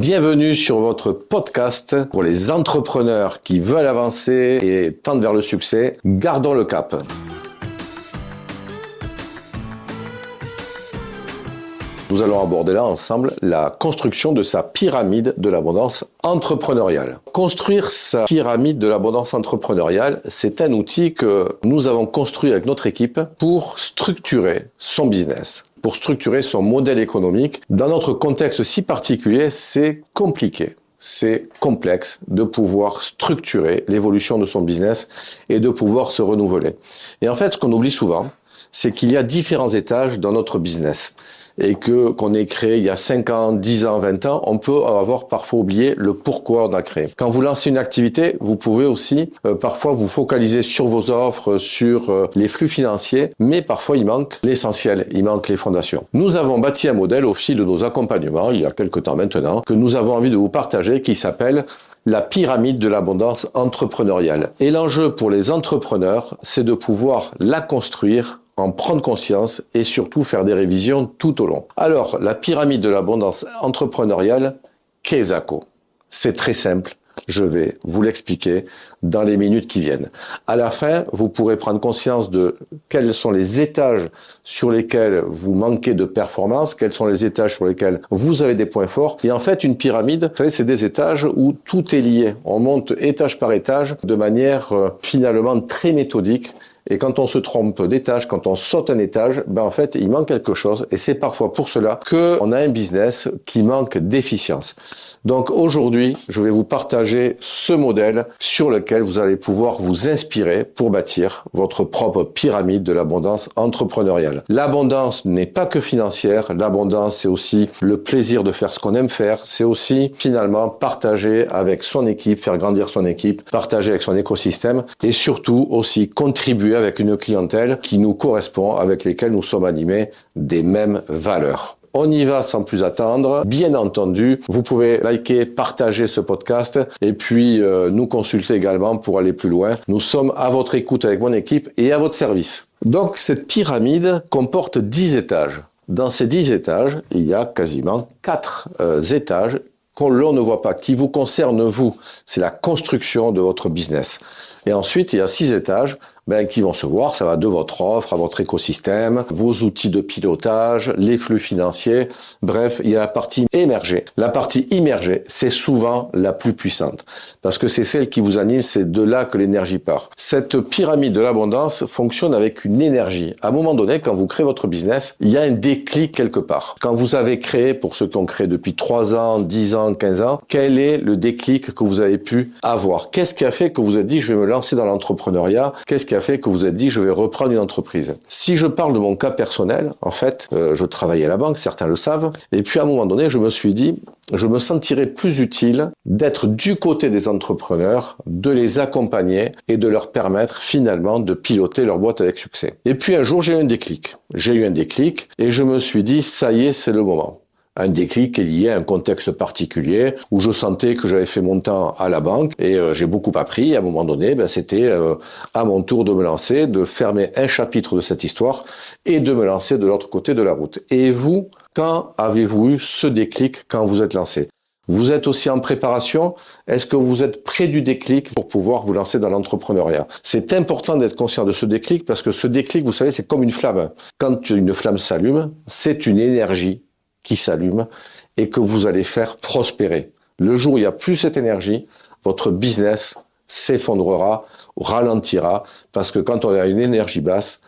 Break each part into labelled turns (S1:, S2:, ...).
S1: Bienvenue sur votre podcast pour les entrepreneurs qui veulent avancer et tendent vers le succès. Gardons le cap. Nous allons aborder là ensemble la construction de sa pyramide de l'abondance entrepreneuriale. Construire sa pyramide de l'abondance entrepreneuriale, c'est un outil que nous avons construit avec notre équipe pour structurer son business, pour structurer son modèle économique. Dans notre contexte si particulier, c'est compliqué. C'est complexe de pouvoir structurer l'évolution de son business et de pouvoir se renouveler. Et en fait, ce qu'on oublie souvent, c'est qu'il y a différents étages dans notre business. Et qu'on ait créé il y a 5 ans, 10 ans, 20 ans, on peut avoir parfois oublié le pourquoi on a créé. Quand vous lancez une activité, vous pouvez aussi parfois vous focaliser sur vos offres, sur les flux financiers, mais parfois il manque l'essentiel, il manque les fondations. Nous avons bâti un modèle au fil de nos accompagnements, il y a quelques temps maintenant, que nous avons envie de vous partager, qui s'appelle la pyramide de l'abondance entrepreneuriale. Et l'enjeu pour les entrepreneurs, c'est de pouvoir la construire, en prendre conscience et surtout faire des révisions tout au long. Alors, la pyramide de l'abondance entrepreneuriale, qu'est-ce que c'est très simple. Je vais vous l'expliquer dans les minutes qui viennent. À la fin, vous pourrez prendre conscience de quels sont les étages sur lesquels vous manquez de performance, quels sont les étages sur lesquels vous avez des points forts. Et en fait, une pyramide, vous savez, c'est des étages où tout est lié. On monte étage par étage de manière finalement très méthodique. Et quand on se trompe d'étage, quand on saute un étage, en fait, il manque quelque chose. Et c'est parfois pour cela qu'on a un business qui manque d'efficience. Donc aujourd'hui, je vais vous partager ce modèle sur lequel vous allez pouvoir vous inspirer pour bâtir votre propre pyramide de l'abondance entrepreneuriale. L'abondance n'est pas que financière. L'abondance, c'est aussi le plaisir de faire ce qu'on aime faire. C'est aussi finalement partager avec son équipe, faire grandir son équipe, partager avec son écosystème et surtout aussi contribuer avec une clientèle qui nous correspond, avec lesquelles nous sommes animés des mêmes valeurs. On y va sans plus attendre. Bien entendu, vous pouvez liker, partager ce podcast et puis nous consulter également pour aller plus loin. Nous sommes à votre écoute avec mon équipe et à votre service. Donc cette pyramide comporte 10 étages. Dans ces 10 étages, il y a quasiment 4 étages qu'on ne voit pas, qui vous concernent vous. C'est la construction de votre business. Et ensuite, il y a 6 étages qui vont se voir. Ça va de votre offre à votre écosystème, vos outils de pilotage, les flux financiers. Bref, il y a la partie émergée. La partie immergée, c'est souvent la plus puissante parce que c'est celle qui vous anime, c'est de là que l'énergie part. Cette pyramide de l'abondance fonctionne avec une énergie. À un moment donné, quand vous créez votre business, il y a un déclic quelque part. Quand vous avez créé, pour ceux qui ont créé depuis 3 ans, 10 ans, 15 ans, quel est le déclic que vous avez pu avoir? Qu'est-ce qui a fait que vous avez dit, je vais me lancer dans l'entrepreneuriat? Qu'est-ce qui a fait que vous avez dit, je vais reprendre une entreprise? Si je parle de mon cas personnel, en fait, je travaillais à la banque, certains le savent, et puis à un moment donné, je me suis dit, je me sentirais plus utile d'être du côté des entrepreneurs, de les accompagner et de leur permettre finalement de piloter leur boîte avec succès. Et puis un jour, j'ai eu un déclic. J'ai eu un déclic et je me suis dit, ça y est, c'est le moment. Un déclic est lié à un contexte particulier où je sentais que j'avais fait mon temps à la banque et j'ai beaucoup appris. À un moment donné, c'était à mon tour de me lancer, de fermer un chapitre de cette histoire et de me lancer de l'autre côté de la route. Et vous, quand avez-vous eu ce déclic quand vous êtes lancé? Vous êtes aussi en préparation? Est-ce que vous êtes près du déclic pour pouvoir vous lancer dans l'entrepreneuriat? C'est important d'être conscient de ce déclic parce que ce déclic, vous savez, c'est comme une flamme. Quand une flamme s'allume, c'est une énergie qui s'allume et que vous allez faire prospérer. Le jour où il n'y a plus cette énergie, votre business s'effondrera, ralentira, parce que quand on a une énergie basse,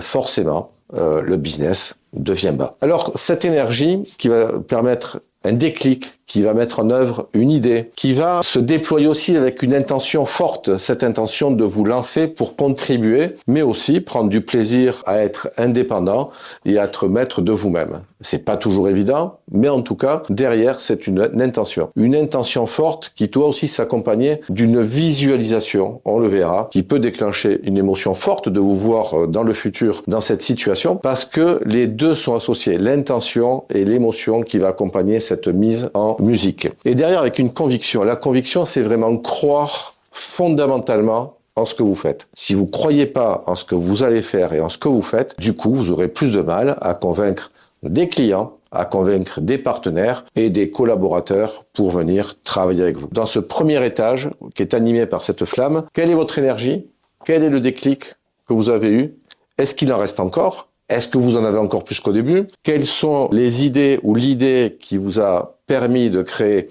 S1: forcément, le business devient bas. Alors, cette énergie qui va permettre un déclic, qui va mettre en œuvre une idée, qui va se déployer aussi avec une intention forte, cette intention de vous lancer pour contribuer, mais aussi prendre du plaisir à être indépendant et à être maître de vous-même. C'est pas toujours évident, mais en tout cas, derrière, c'est une intention. Une intention forte qui doit aussi s'accompagner d'une visualisation, on le verra, qui peut déclencher une émotion forte de vous voir dans le futur dans cette situation, parce que les deux sont associés, l'intention et l'émotion qui va accompagner cette mise en musique. Et derrière, avec une conviction. La conviction, c'est vraiment croire fondamentalement en ce que vous faites. Si vous croyez pas en ce que vous allez faire et en ce que vous faites, du coup, vous aurez plus de mal à convaincre des clients, à convaincre des partenaires et des collaborateurs pour venir travailler avec vous. Dans ce premier étage, qui est animé par cette flamme, quelle est votre énergie? Quel est le déclic que vous avez eu? Est-ce qu'il en reste encore? Est-ce que vous en avez encore plus qu'au début? Quelles sont les idées ou l'idée qui vous a permis de créer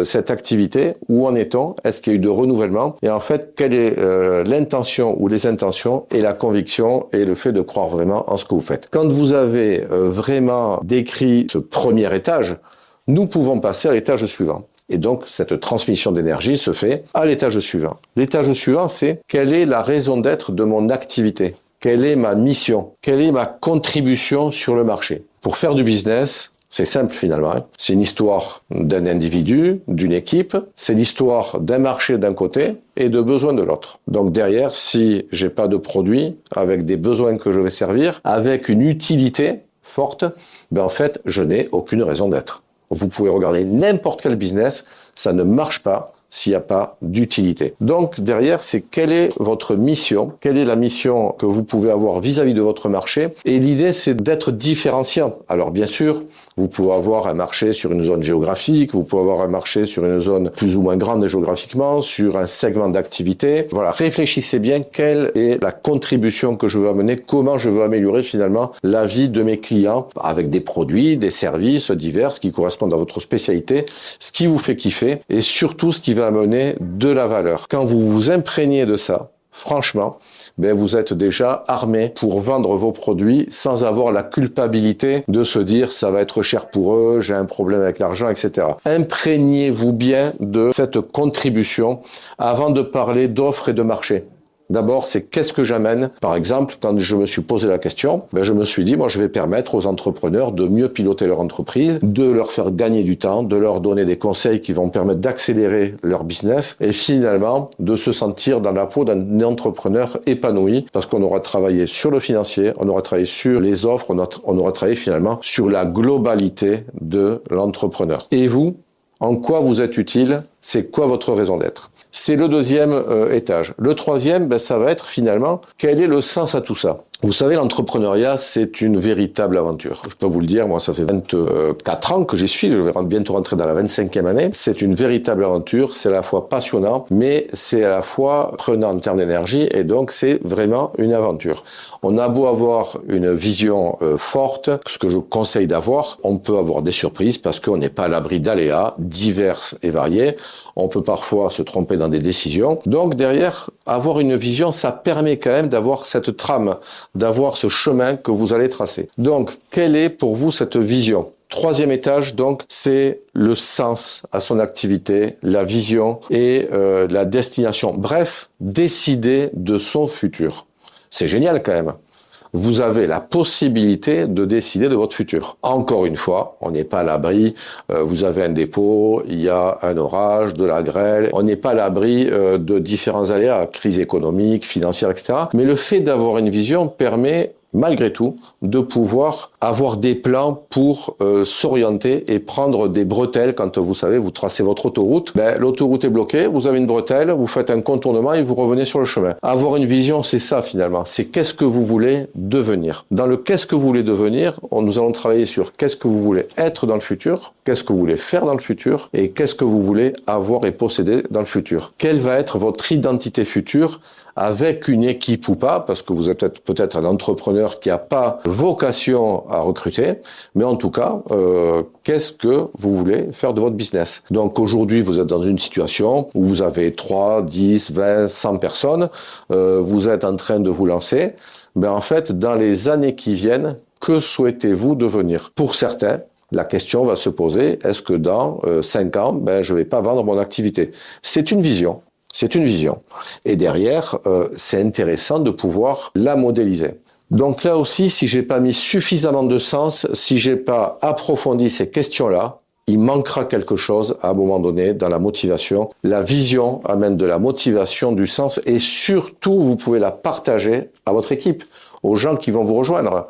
S1: cette activité? Où en est-on? Est-ce qu'il y a eu de renouvellement? Et en fait, quelle est l'intention ou les intentions et la conviction et le fait de croire vraiment en ce que vous faites? Quand vous avez vraiment décrit ce premier étage, nous pouvons passer à l'étage suivant. Et donc, cette transmission d'énergie se fait à l'étage suivant. L'étage suivant, c'est quelle est la raison d'être de mon activité? Quelle est ma mission? Quelle est ma contribution sur le marché? Pour faire du business, c'est simple finalement. C'est une histoire d'un individu, d'une équipe. C'est l'histoire d'un marché d'un côté et de besoins de l'autre. Donc derrière, si j'ai pas de produit avec des besoins que je vais servir, avec une utilité forte, en fait, je n'ai aucune raison d'être. Vous pouvez regarder n'importe quel business, ça ne marche pas s'il n'y a pas d'utilité. Donc derrière, c'est quelle est votre mission? Quelle est la mission que vous pouvez avoir vis-à-vis de votre marché? Et l'idée, c'est d'être différenciant. Alors bien sûr, vous pouvez avoir un marché sur une zone géographique, vous pouvez avoir un marché sur une zone plus ou moins grande géographiquement, sur un segment d'activité. Voilà, réfléchissez bien quelle est la contribution que je veux amener, comment je veux améliorer finalement la vie de mes clients avec des produits, des services divers qui correspondent à votre spécialité, ce qui vous fait kiffer et surtout ce qui va amener de la valeur. Quand vous vous imprégnez de ça, franchement, vous êtes déjà armé pour vendre vos produits sans avoir la culpabilité de se dire ça va être cher pour eux, j'ai un problème avec l'argent, etc. Imprégnez-vous bien de cette contribution avant de parler d'offres et de marché. D'abord, c'est qu'est-ce que j'amène? Par exemple, quand je me suis posé la question, je me suis dit, moi, je vais permettre aux entrepreneurs de mieux piloter leur entreprise, de leur faire gagner du temps, de leur donner des conseils qui vont permettre d'accélérer leur business et finalement de se sentir dans la peau d'un entrepreneur épanoui parce qu'on aura travaillé sur le financier, on aura travaillé sur les offres, on aura travaillé finalement sur la globalité de l'entrepreneur. Et vous, en quoi vous êtes utile? C'est quoi votre raison d'être? C'est le deuxième étage. Le troisième, ça va être finalement, quel est le sens à tout ça? Vous savez, l'entrepreneuriat, c'est une véritable aventure. Je peux vous le dire, moi, ça fait 24 ans que j'y suis, je vais bientôt rentrer dans la 25e année. C'est une véritable aventure, c'est à la fois passionnant, mais c'est à la fois prenant en termes d'énergie, et donc c'est vraiment une aventure. On a beau avoir une vision forte, ce que je conseille d'avoir, on peut avoir des surprises parce qu'on n'est pas à l'abri d'aléas diverses et variés. On peut parfois se tromper dans des décisions. Donc derrière, avoir une vision, ça permet quand même d'avoir cette trame, d'avoir ce chemin que vous allez tracer. Donc, quelle est pour vous cette vision? Troisième étage, donc, c'est le sens à son activité, la vision et la destination. Bref, décider de son futur. C'est génial quand même. Vous avez la possibilité de décider de votre futur. Encore une fois, on n'est pas à l'abri, vous avez un dépôt, il y a un orage, de la grêle, on n'est pas à l'abri de différents aléas, crise économique, financière, etc. Mais le fait d'avoir une vision permet malgré tout, de pouvoir avoir des plans pour s'orienter et prendre des bretelles quand vous savez, vous tracez votre autoroute. L'autoroute est bloquée, vous avez une bretelle, vous faites un contournement et vous revenez sur le chemin. Avoir une vision, c'est ça finalement. C'est qu'est-ce que vous voulez devenir. Dans le qu'est-ce que vous voulez devenir, nous allons travailler sur qu'est-ce que vous voulez être dans le futur, qu'est-ce que vous voulez faire dans le futur et qu'est-ce que vous voulez avoir et posséder dans le futur. Quelle va être votre identité future avec une équipe ou pas, parce que vous êtes peut-être un entrepreneur qui n'a pas vocation à recruter, mais en tout cas, qu'est-ce que vous voulez faire de votre business? Donc aujourd'hui, vous êtes dans une situation où vous avez 3, 10, 20, 100 personnes, vous êtes en train de vous lancer. En fait, dans les années qui viennent, que souhaitez-vous devenir? Pour certains, la question va se poser, est-ce que dans 5 ans, je ne vais pas vendre mon activité? C'est une vision. C'est une vision. Et derrière, c'est intéressant de pouvoir la modéliser. Donc là aussi, si j'ai pas mis suffisamment de sens, si j'ai pas approfondi ces questions-là, il manquera quelque chose à un moment donné dans la motivation. La vision amène de la motivation, du sens et surtout, vous pouvez la partager à votre équipe, aux gens qui vont vous rejoindre,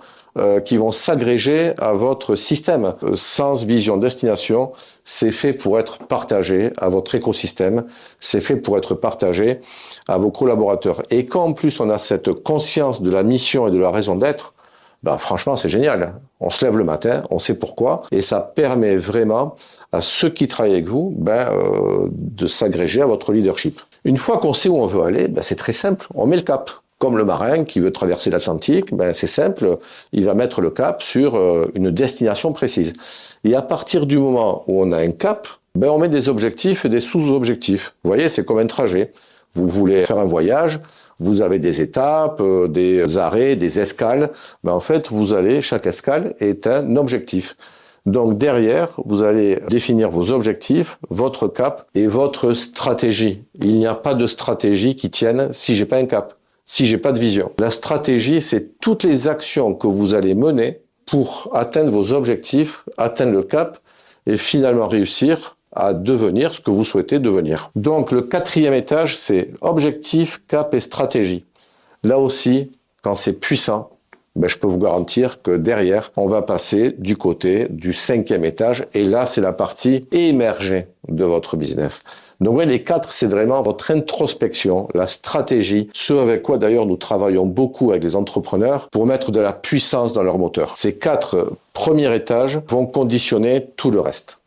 S1: qui vont s'agréger à votre système. Sens, vision, destination, c'est fait pour être partagé à votre écosystème, c'est fait pour être partagé à vos collaborateurs. Et quand en plus on a cette conscience de la mission et de la raison d'être, Ben, franchement, c'est génial. On se lève le matin, on sait pourquoi, et ça permet vraiment à ceux qui travaillent avec vous de s'agréger à votre leadership. Une fois qu'on sait où on veut aller, c'est très simple, on met le cap. Comme le marin qui veut traverser l'Atlantique, c'est simple, il va mettre le cap sur une destination précise. Et à partir du moment où on a un cap, on met des objectifs et des sous-objectifs. Vous voyez, c'est comme un trajet. Vous voulez faire un voyage, vous avez des étapes, des arrêts, des escales. En fait, chaque escale est un objectif. Donc derrière, vous allez définir vos objectifs, votre cap et votre stratégie. Il n'y a pas de stratégie qui tienne si j'ai pas un cap, si j'ai pas de vision. La stratégie, c'est toutes les actions que vous allez mener pour atteindre vos objectifs, atteindre le cap et finalement réussir à devenir ce que vous souhaitez devenir. Donc le 4e étage, c'est objectif, cap et stratégie. Là aussi, quand c'est puissant, je peux vous garantir que derrière, on va passer du côté du 5e étage. Et là, c'est la partie émergée de votre business. Donc les 4, c'est vraiment votre introspection, la stratégie, ce avec quoi d'ailleurs nous travaillons beaucoup avec les entrepreneurs pour mettre de la puissance dans leur moteur. Ces 4 premiers étages vont conditionner tout le reste,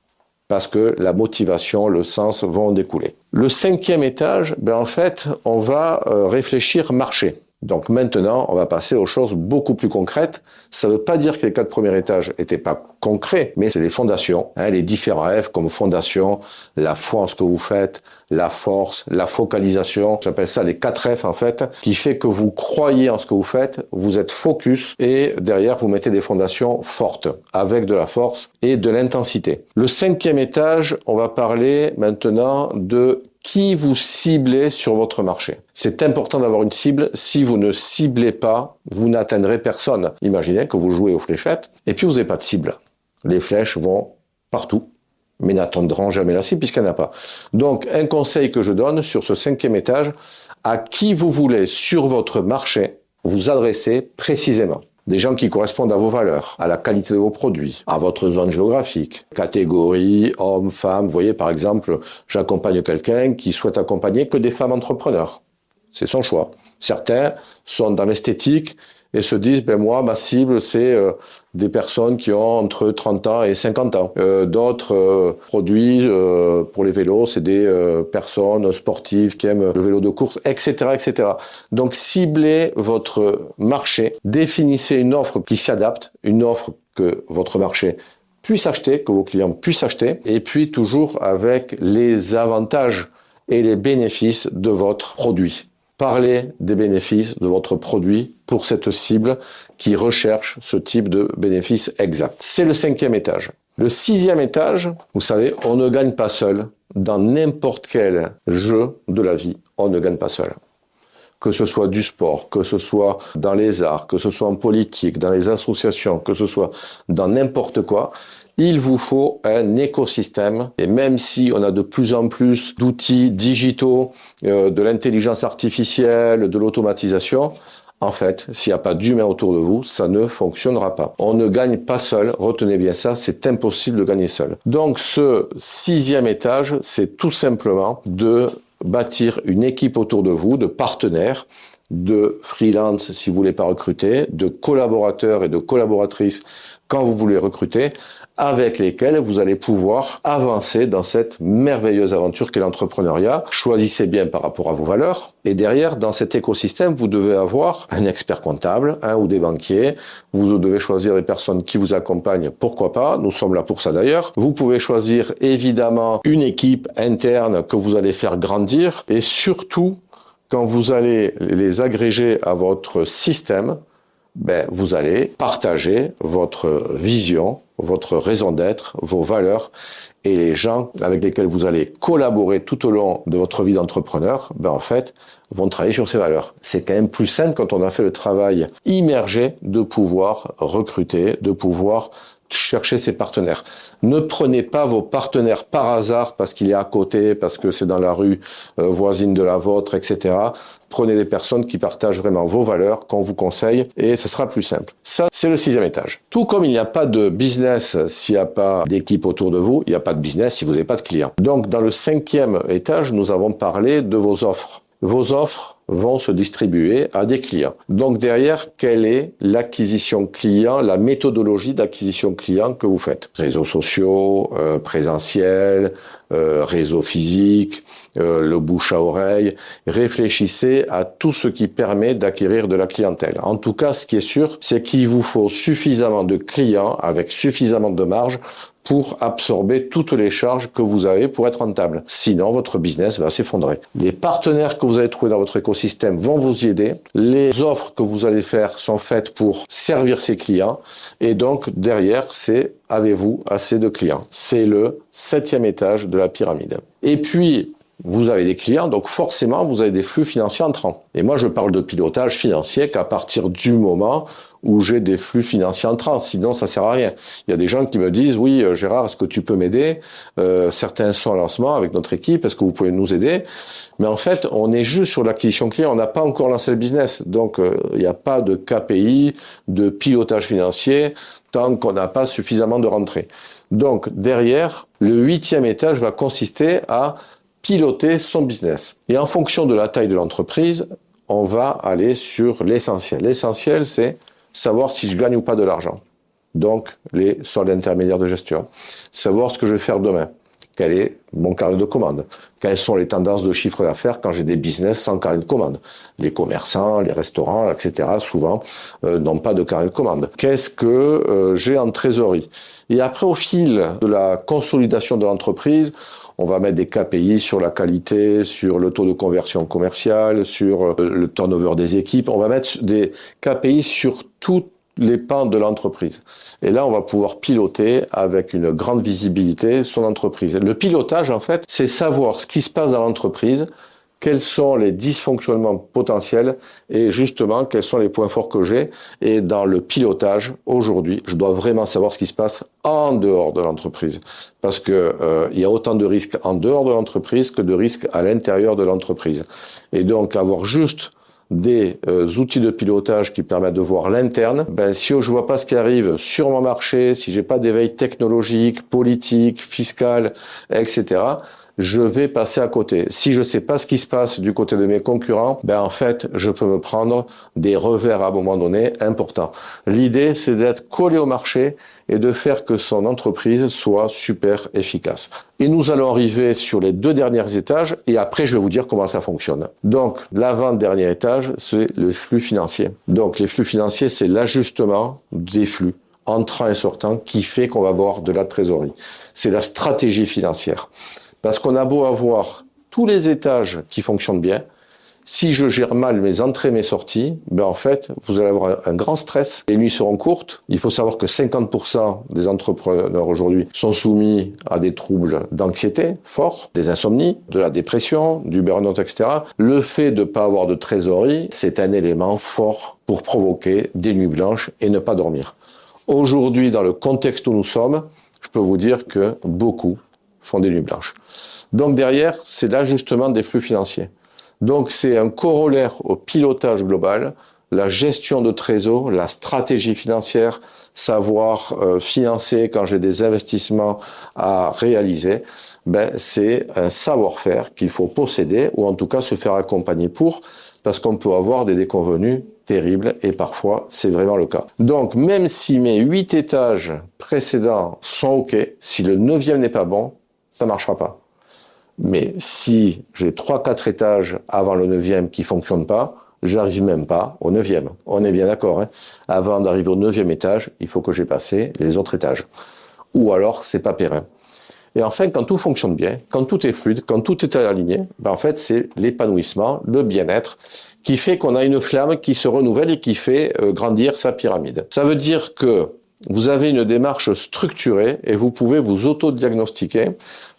S1: parce que la motivation, le sens vont en découler. Le 5e étage, en fait, on va réfléchir marché. Donc maintenant, on va passer aux choses beaucoup plus concrètes. Ça ne veut pas dire que les 4 premiers étages n'étaient pas concrets, mais c'est les fondations, les différents F comme fondation, la foi en ce que vous faites, la force, la focalisation. J'appelle ça les 4 F en fait, qui fait que vous croyez en ce que vous faites, vous êtes focus et derrière vous mettez des fondations fortes, avec de la force et de l'intensité. Le 5e étage, on va parler maintenant de qui vous ciblez sur votre marché. C'est important d'avoir une cible. Si vous ne ciblez pas, vous n'atteindrez personne. Imaginez que vous jouez aux fléchettes et puis vous n'avez pas de cible. Les flèches vont partout, mais n'atteindront jamais la cible puisqu'il n'y en a pas. Donc, un conseil que je donne sur ce 5e étage, à qui vous voulez sur votre marché vous adresser précisément. Des gens qui correspondent à vos valeurs, à la qualité de vos produits, à votre zone géographique, catégorie, hommes, femmes. Vous voyez, par exemple, j'accompagne quelqu'un qui souhaite accompagner que des femmes entrepreneurs. C'est son choix. Certains sont dans l'esthétique et se disent, moi, ma cible, c'est des personnes qui ont entre 30 ans et 50 ans. D'autres produits pour les vélos, c'est des personnes sportives qui aiment le vélo de course, etc., etc. Donc, ciblez votre marché, définissez une offre qui s'adapte, une offre que votre marché puisse acheter, que vos clients puissent acheter, et puis toujours avec les avantages et les bénéfices de votre produit. Parlez des bénéfices de votre produit pour cette cible qui recherche ce type de bénéfices exacts. C'est le 5e étage. Le 6e étage, vous savez, on ne gagne pas seul. Dans n'importe quel jeu de la vie, on ne gagne pas seul. Que ce soit du sport, que ce soit dans les arts, que ce soit en politique, dans les associations, que ce soit dans n'importe quoi, il vous faut un écosystème. Et même si on a de plus en plus d'outils digitaux, de l'intelligence artificielle, de l'automatisation, en fait, s'il n'y a pas d'humain autour de vous, ça ne fonctionnera pas. On ne gagne pas seul. Retenez bien ça, c'est impossible de gagner seul. Donc ce 6e étage, c'est tout simplement de bâtir une équipe autour de vous, de partenaires, de freelance si vous voulez pas recruter, de collaborateurs et de collaboratrices quand vous voulez recruter, avec lesquels vous allez pouvoir avancer dans cette merveilleuse aventure qu'est l'entrepreneuriat. Choisissez bien par rapport à vos valeurs. Et derrière, dans cet écosystème, vous devez avoir un expert comptable, ou des banquiers. Vous devez choisir les personnes qui vous accompagnent, pourquoi pas. Nous sommes là pour ça d'ailleurs. Vous pouvez choisir évidemment une équipe interne que vous allez faire grandir. Et surtout, quand vous allez les agréger à votre système, vous allez partager votre vision, votre raison d'être, vos valeurs, et les gens avec lesquels vous allez collaborer tout au long de votre vie d'entrepreneur, en fait, vont travailler sur ces valeurs. C'est quand même plus simple quand on a fait le travail immergé de pouvoir recruter, de pouvoir chercher ses partenaires. Ne prenez pas vos partenaires par hasard parce qu'il est à côté, parce que c'est dans la rue voisine de la vôtre, etc. Prenez des personnes qui partagent vraiment vos valeurs, qu'on vous conseille, et ce sera plus simple. Ça, c'est le 6e étage. Tout comme il n'y a pas de business s'il n'y a pas d'équipe autour de vous, il n'y a pas de business si vous n'avez pas de clients. Donc, dans le 5e étage, nous avons parlé de vos offres. Vos offres, vont se distribuer à des clients. Donc derrière, quelle est l'acquisition client, la méthodologie d'acquisition client que vous faites? Réseaux sociaux, présentiel, réseau physique, le bouche à oreille. Réfléchissez à tout ce qui permet d'acquérir de la clientèle. En tout cas, ce qui est sûr, c'est qu'il vous faut suffisamment de clients avec suffisamment de marge pour absorber toutes les charges que vous avez pour être rentable. Sinon, votre business va s'effondrer. Les partenaires que vous allez trouver dans votre écosystème vont vous y aider. Les offres que vous allez faire sont faites pour servir ces clients. Et donc, derrière, c'est avez-vous assez de clients? C'est le 7e étage de la pyramide. Et puis, vous avez des clients, donc forcément, vous avez des flux financiers entrants. Et moi, je parle de pilotage financier qu'à partir du moment où j'ai des flux financiers entrants. Sinon, ça sert à rien. Il y a des gens qui me disent, oui, Gérard, est-ce que tu peux m'aider? Certains sont en lancement avec notre équipe, est-ce que vous pouvez nous aider? Mais en fait, on est juste sur l'acquisition client, on n'a pas encore lancé le business. Donc, il n'y a pas de KPI, de pilotage financier, tant qu'on n'a pas suffisamment de rentrées. Donc, derrière, le 8e étage va consister à piloter son business. Et en fonction de la taille de l'entreprise, on va aller sur l'essentiel. L'essentiel, c'est savoir si je gagne ou pas de l'argent. Donc, les soldes intermédiaires de gestion. Savoir ce que je vais faire demain. Quel est mon carnet de commandes? Quelles sont les tendances de chiffre d'affaires quand j'ai des business sans carnet de commandes? Les commerçants, les restaurants, etc. souvent n'ont pas de carnet de commandes. Qu'est-ce que j'ai en trésorerie? Et après, au fil de la consolidation de l'entreprise, on va mettre des KPI sur la qualité, sur le taux de conversion commerciale, sur le turnover des équipes. On va mettre des KPI sur toutes les pans de l'entreprise. Et là, on va pouvoir piloter avec une grande visibilité son entreprise. Le pilotage, en fait, c'est savoir ce qui se passe dans l'entreprise, quels sont les dysfonctionnements potentiels et justement quels sont les points forts que j'ai. Et dans le pilotage, aujourd'hui, je dois vraiment savoir ce qui se passe en dehors de l'entreprise. Parce que il y a autant de risques en dehors de l'entreprise que de risques à l'intérieur de l'entreprise. Et donc, avoir juste des outils de pilotage qui permettent de voir l'interne, si je vois pas ce qui arrive sur mon marché, si j'ai pas d'éveil technologique, politique, fiscal, etc., je vais passer à côté. Si je sais pas ce qui se passe du côté de mes concurrents, en fait, je peux me prendre des revers à un moment donné importants. L'idée, c'est d'être collé au marché et de faire que son entreprise soit super efficace. Et nous allons arriver sur les 2 derniers étages et après, je vais vous dire comment ça fonctionne. Donc, l'avant-dernier étage, c'est le flux financier. Donc, les flux financiers, c'est l'ajustement des flux entrants et sortants qui fait qu'on va avoir de la trésorerie. C'est la stratégie financière. Parce qu'on a beau avoir tous les étages qui fonctionnent bien, si je gère mal mes entrées, mes sorties, en fait, vous allez avoir un grand stress. Les nuits seront courtes. Il faut savoir que 50% des entrepreneurs aujourd'hui sont soumis à des troubles d'anxiété forts, des insomnies, de la dépression, du burn-out, etc. Le fait de ne pas avoir de trésorerie, c'est un élément fort pour provoquer des nuits blanches et ne pas dormir. Aujourd'hui, dans le contexte où nous sommes, je peux vous dire que beaucoup font des nuits blanches. Donc derrière, c'est l'ajustement des flux financiers. Donc c'est un corollaire au pilotage global, la gestion de trésor, la stratégie financière, savoir financer quand j'ai des investissements à réaliser. C'est un savoir-faire qu'il faut posséder ou en tout cas se faire accompagner pour, parce qu'on peut avoir des déconvenues terribles et parfois c'est vraiment le cas. Donc même si mes 8 étages précédents sont OK, si le 9e n'est pas bon, ça ne marchera pas. Mais si j'ai 3-4 étages avant le 9e qui ne fonctionnent pas, j'arrive même pas au 9e. On est bien d'accord, hein. Avant d'arriver au 9e étage, il faut que j'ai passé les autres étages. Ou alors, c'est pas périn. Et enfin, quand tout fonctionne bien, quand tout est fluide, quand tout est aligné, en fait, c'est l'épanouissement, le bien-être, qui fait qu'on a une flamme qui se renouvelle et qui fait grandir sa pyramide. Ça veut dire que vous avez une démarche structurée et vous pouvez vous auto-diagnostiquer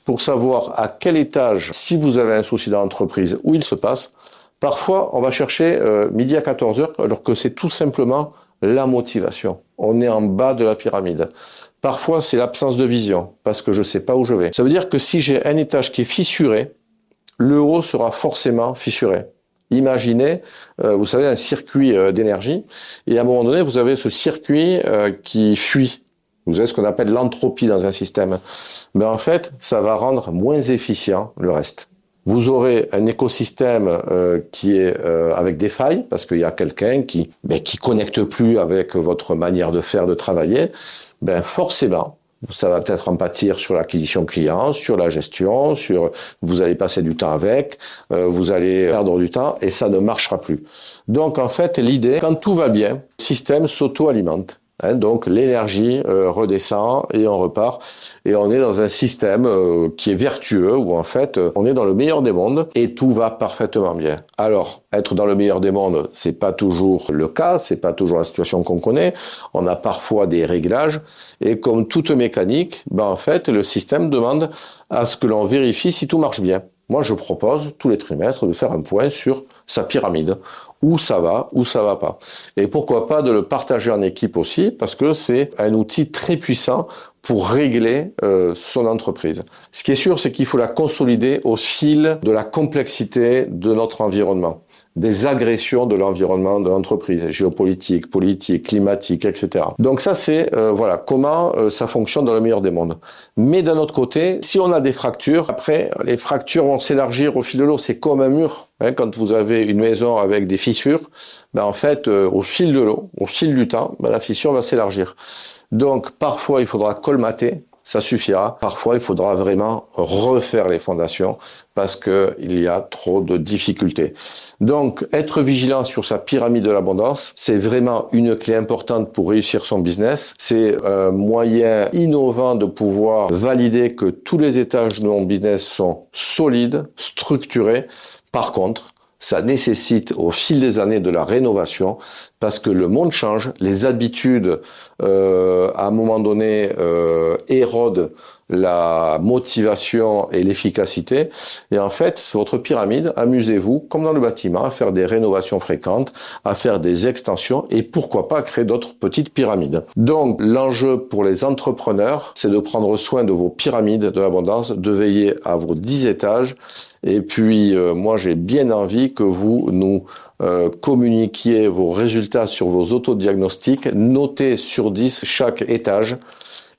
S1: pour savoir à quel étage, si vous avez un souci dans l'entreprise, où il se passe. Parfois, on va chercher midi à 14h, alors que c'est tout simplement la motivation. On est en bas de la pyramide. Parfois, c'est l'absence de vision, parce que je ne sais pas où je vais. Ça veut dire que si j'ai un étage qui est fissuré, le haut sera forcément fissuré. Imaginez, vous savez, un circuit d'énergie, et à un moment donné, vous avez ce circuit qui fuit. Vous avez ce qu'on appelle l'entropie dans un système. Mais en fait, ça va rendre moins efficient le reste. Vous aurez un écosystème qui est avec des failles, parce qu'il y a quelqu'un qui connecte plus avec votre manière de faire, de travailler. Forcément, ça va peut-être en pâtir sur l'acquisition client, sur la gestion, vous allez passer du temps avec, vous allez perdre du temps et ça ne marchera plus. Donc en fait, l'idée, quand tout va bien, le système s'auto-alimente. Donc l'énergie redescend et on repart et on est dans un système qui est vertueux où en fait on est dans le meilleur des mondes et tout va parfaitement bien. Alors être dans le meilleur des mondes, c'est pas toujours le cas, c'est pas toujours la situation qu'on connaît. On a parfois des réglages et comme toute mécanique, en fait le système demande à ce que l'on vérifie si tout marche bien. Moi, je propose tous les trimestres de faire un point sur sa pyramide, où ça va pas. Et pourquoi pas de le partager en équipe aussi, parce que c'est un outil très puissant pour régler son entreprise. Ce qui est sûr, c'est qu'il faut la consolider au fil de la complexité de notre environnement, des agressions de l'environnement de l'entreprise, géopolitique, politique, climatique, etc. Donc ça, c'est comment ça fonctionne dans le meilleur des mondes. Mais d'un autre côté, si on a des fractures, après, les fractures vont s'élargir au fil de l'eau. C'est comme un mur. Quand vous avez une maison avec des fissures, en fait, au fil de l'eau, au fil du temps, la fissure va s'élargir. Donc, parfois, il faudra colmater. Ça suffira. Parfois, il faudra vraiment refaire les fondations parce qu'il y a trop de difficultés. Donc, être vigilant sur sa pyramide de l'abondance, c'est vraiment une clé importante pour réussir son business. C'est un moyen innovant de pouvoir valider que tous les étages de mon business sont solides, structurés. Par contre, ça nécessite au fil des années de la rénovation parce que le monde change, les habitudes à un moment donné érodent la motivation et l'efficacité. Et en fait, votre pyramide, amusez-vous, comme dans le bâtiment, à faire des rénovations fréquentes, à faire des extensions et pourquoi pas à créer d'autres petites pyramides. Donc, l'enjeu pour les entrepreneurs, c'est de prendre soin de vos pyramides de l'abondance, de veiller à vos 10 étages. Et puis, moi, j'ai bien envie que vous nous communiquiez vos résultats sur vos autodiagnostics, notez sur 10 chaque étage.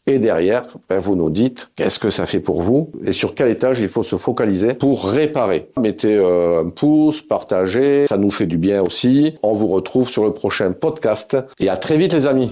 S1: Et derrière, vous nous dites qu'est-ce que ça fait pour vous et sur quel étage il faut se focaliser pour réparer. Mettez un pouce, partagez, ça nous fait du bien aussi. On vous retrouve sur le prochain podcast et à très vite les amis.